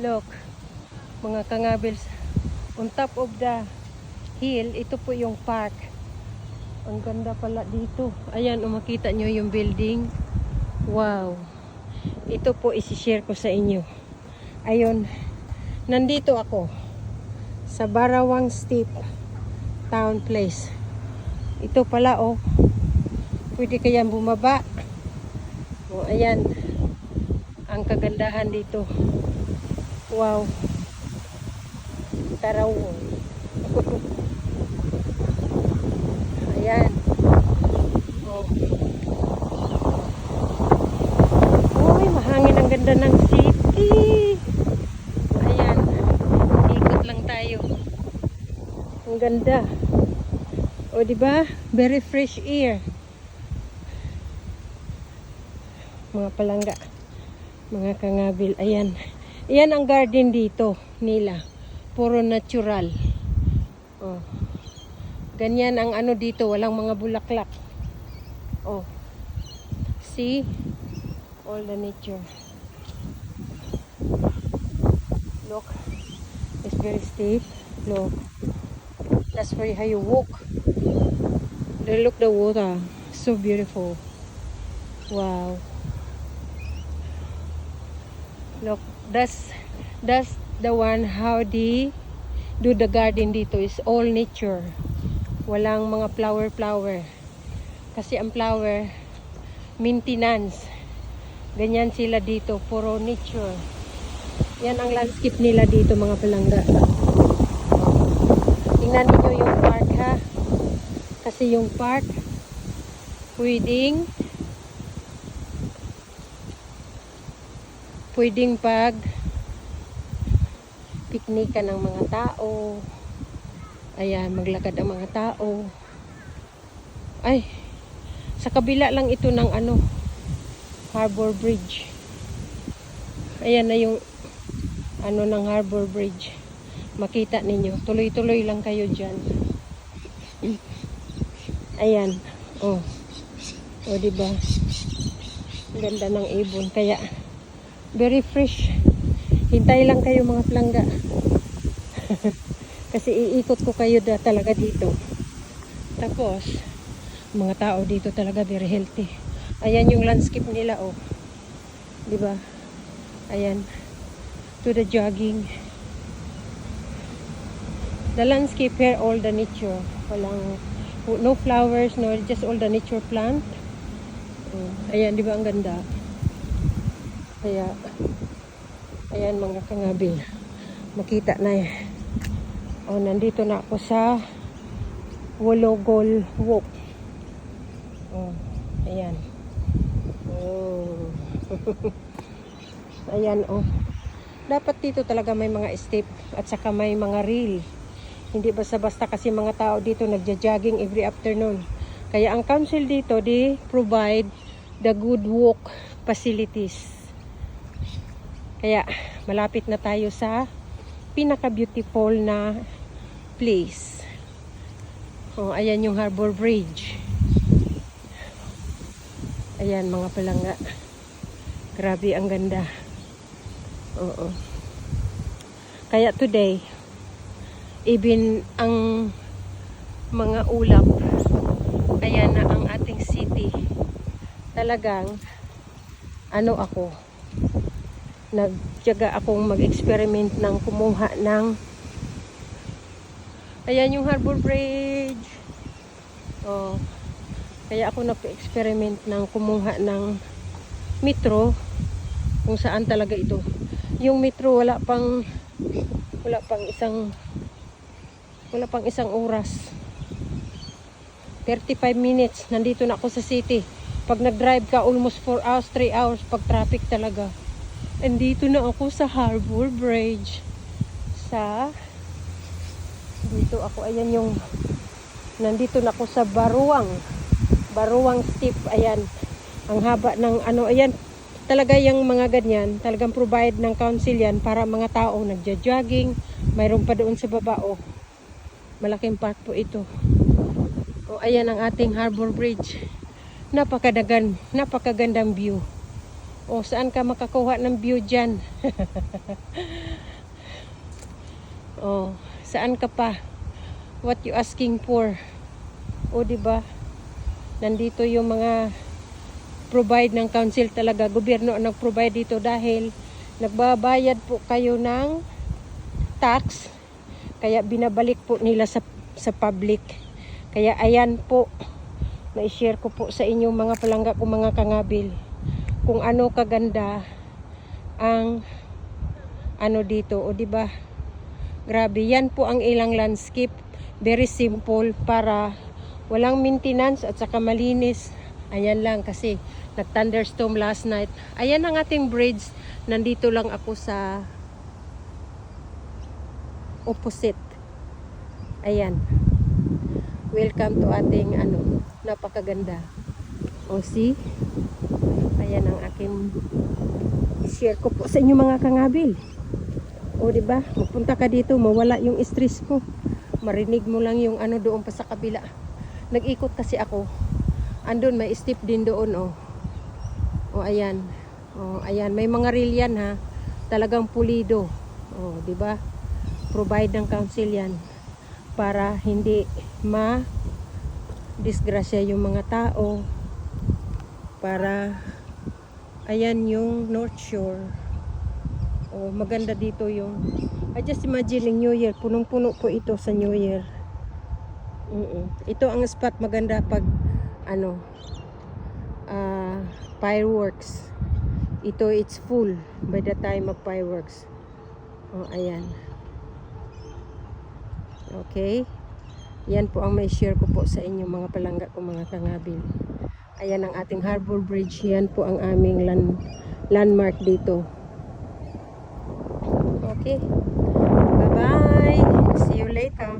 Look, mga kangabils, on top of the hill, ito po yung park. Ang ganda pala dito. Ayan, makita nyo yung building. Wow. Ito po isi-share ko sa inyo. Ayun, nandito ako sa Barawang Steep Town Place. Ito pala oh. Pwede kayang bumaba. Oh, ayan. Ang kagandahan dito. Wow. Taraw. Ayan. Oh. Uy, mahangin, ang ganda ng city. Ayan. Ikot lang tayo. Ang ganda. O, diba? Very fresh air. Mga palangga. Mga kangabil. Ayan. Ayan ang garden dito nila. Puro natural. Oh. Ganyan ang ano dito. Walang mga bulaklak. Oh. See? All the nature. Look. It's very steep. Look. That's where how you walk. Look the water. So beautiful. Wow. Look, that's the one how they do the garden dito is all nature. Walang mga flower. Kasi ang flower, maintenance. Ganyan sila dito, puro nature. Yan ang landscape nila dito, mga palangga. Tingnan niyo yung park ha. Kasi yung park, pwedeng pag piknika ng mga tao. Ayan, maglakad ang mga tao. Ay, sa kabila lang ito ng ano, Harbor Bridge. Ayan na yung ano ng Harbor Bridge. Makita ninyo, tuloy-tuloy lang kayo dyan. Ayan, oh. Oh, diba? Ganda ng ibon, kaya very fresh. Hintay lang kayo mga palangga. Kasi iikot ko kayo talaga dito. Tapos, mga tao dito talaga very healthy. Ayan yung landscape nila, oh. Diba? Ayan. To the jogging. The landscape here, all the nature. Walang, no flowers, no, just all the nature plant. Ayan, diba ang ganda? Kaya, ayan mga kangabil. Makita na eh. O, nandito na ako sa Wologol Walk. O, ayan. Oh. Ayan, oh. Dapat dito talaga may mga step at saka may mga rail. Hindi basta-basta kasi mga tao dito nagja-jogging every afternoon. Kaya ang council dito, they provide the good walk facilities. Kaya, malapit na tayo sa pinaka-beautiful na place. Oh, ayan yung Harbor Bridge. Ayan, mga palangga. Grabe, ang ganda. Oo. Kaya today, even ang mga ulap, ayan na ang ating city. Talagang, ano ako, nagtiyaga akong mag-experiment ng kumuha ng ayan yung Harbor Bridge. Oh, kaya ako nag-experiment ng kumuha ng metro kung saan talaga ito. Yung metro wala pang isang oras. 35 minutes nandito na ako sa city. Pag nag-drive ka almost 4 hours, 3 hours pag traffic talaga. Andito na ako sa Harbor Bridge. Dito ako, ayan yung, nandito na ako sa Barawang Steep, ayan. Ang haba ng ano, ayan. Talaga yung mga ganyan, talagang provide ng council yan para mga tao nagja-jogging. Mayroon pa doon sa baba, oh. Malaking park po ito. Oh, ayan ang ating Harbor Bridge. Napakagandang view. O, saan ka makakuha ng view dyan? O, saan ka pa? What you asking for? O, diba? Nandito yung mga provide ng council talaga. Gobyerno ang nag-provide dito dahil nagbabayad po kayo ng tax. Kaya binabalik po nila sa public. Kaya ayan po, na-share ko po sa inyo mga palangga ko mga kangabil. Kung ano kaganda ang ano dito. O diba? Grabe, yan po ang ilang landscape. Very simple para walang maintenance at saka malinis. Ayan lang kasi nag-thunderstorm last night. Ayan ang ating bridge. Nandito lang ako sa opposite. Ayan. Welcome to ating ano, napakaganda. O see? Ayan ang aking share ko po sa inyo mga kangabil. O diba? Magpunta ka dito, mawala yung stress ko. Marinig mo lang yung ano doon pa sa kabila. Nag-ikot kasi ako. Andun may step din doon oh. O ayan. O ayan, may mga rail yan ha. Talagang pulido. O di ba? Provide ng council yan para hindi disgrasya yung mga tao. Para ayan yung North Shore. O maganda dito yung I just imagine New Year, punong-puno po ito sa New Year. Ito ang spot maganda pag ano fireworks. Ito it's full by the time of fireworks. Oh, ayan. Okay. Yan po ang may share ko po sa inyo mga palangga ko mga kangabil. Ayan ang ating Harbor Bridge. Yan po ang aming landmark dito. Okay. Bye-bye. See you later.